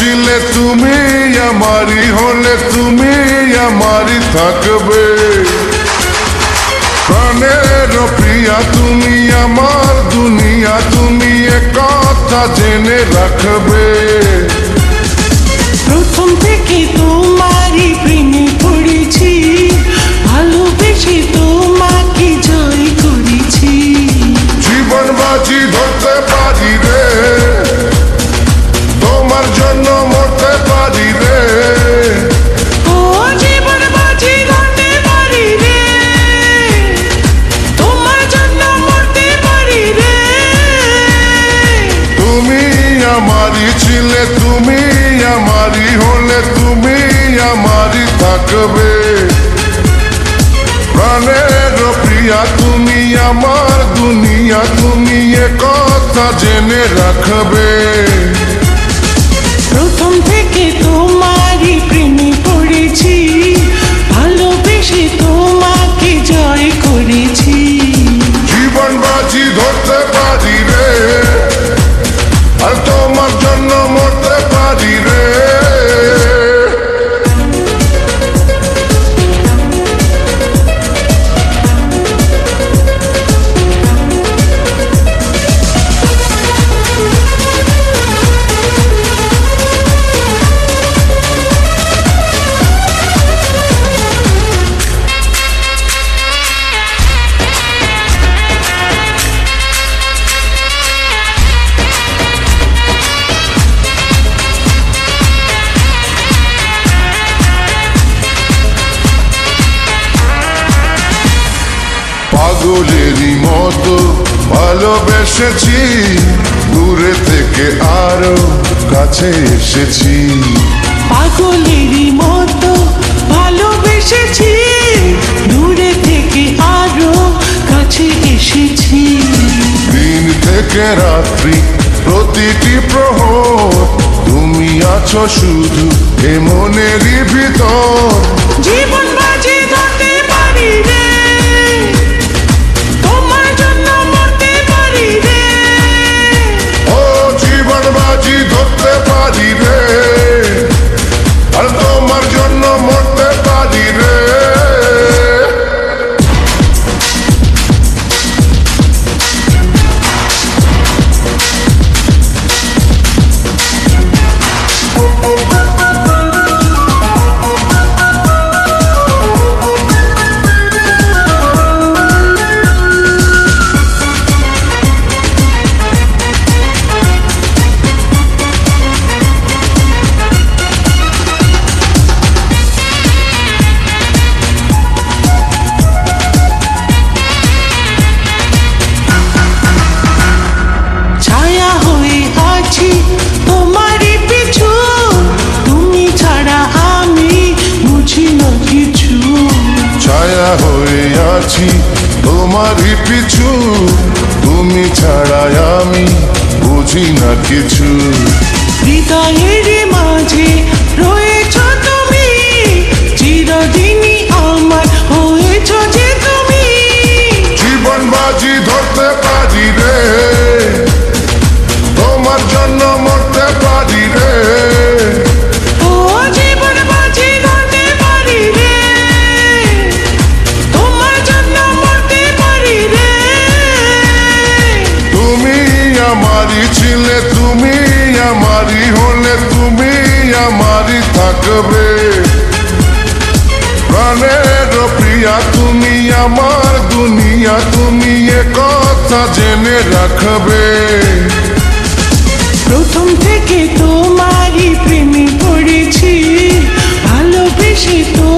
ছিলে তুমি আমারই হলে তুমি আমারই থাকবে। প্রাণের প্রিয়া তুমি আমার দুনিয়া তুমি একথা জেনে রাখবে। প্রথম থেকে তোমারই প্রেমে পড়েছি, ভালোবেসে তোমাকে জয় করেছি। জীবন বাজি ধরতে পারি রে, তোমার জন্য মরতে পারি রে। ও জীবন বাজি ধরতে পারি রে, তোমার জন্য মরতে পারি রে। তুমি আমারই ছিলে তুমি আমারই হলে তুমি আমারই থাকবে। প্রাণের প্রিয়া তুমি আমার দুনিয়া তুমি একথা জেনে রাখবে। প্রথম থেকে তোমারই প্রেমে পড়েছি, ভালোবেসে তোমাকে জয় করেছি। জীবন বাজি ধরতে পারি রে, আর তোমার জন্য মরতে পারি রে। পাগলেরই মতো ভালোবেসেছি, দূরে থেকে আরো কাছে এসেছি। পাগলেরই মতো ভালোবেসেছি, দূরে থেকে আরো কাছে এসেছি। দিন থেকে রাত্রি প্রতিটি প্রহর তুমি আছো শুধু এ মনেরই ভিতর। জীবন বাজি ধরতে পারি রে, তোমার জন্য মরতে পারি রে। ও জীবন বাজি ধরতে পারি রে, আর তোমার জন্য মরতে পারি রে। ছায়া হয়ে আছি তোমারই পিছু, তুমি ছাড়া আমি বুঝি না কিছু। ছায়া হয়ে আছি তোমারই পিছু, তুমি ছাড়া আমি বুঝি না কিছু। হৃদয়ের মাঝে রয়েছ তুমি, চিরদিনই আমার হয়েছ যে তুমি। জীবন বাজি ধরতে পারি রে, তোমার জন্য মরতে পারি রে। ও জীবন বাজি ধরতে পারি রে, তোমার জন্য মরতে পারি রে। তুমি আমারই ছিলে তুমি আমারই হলে তুমি আমারই থাকবে। প্রাণের প্রিয়া তুমি আমার দুনিয়া তুমি একথা জেনে রাখবে। প্রথম থেকে তোমারই প্রেমে পড়েছি, ভালোবেসে তো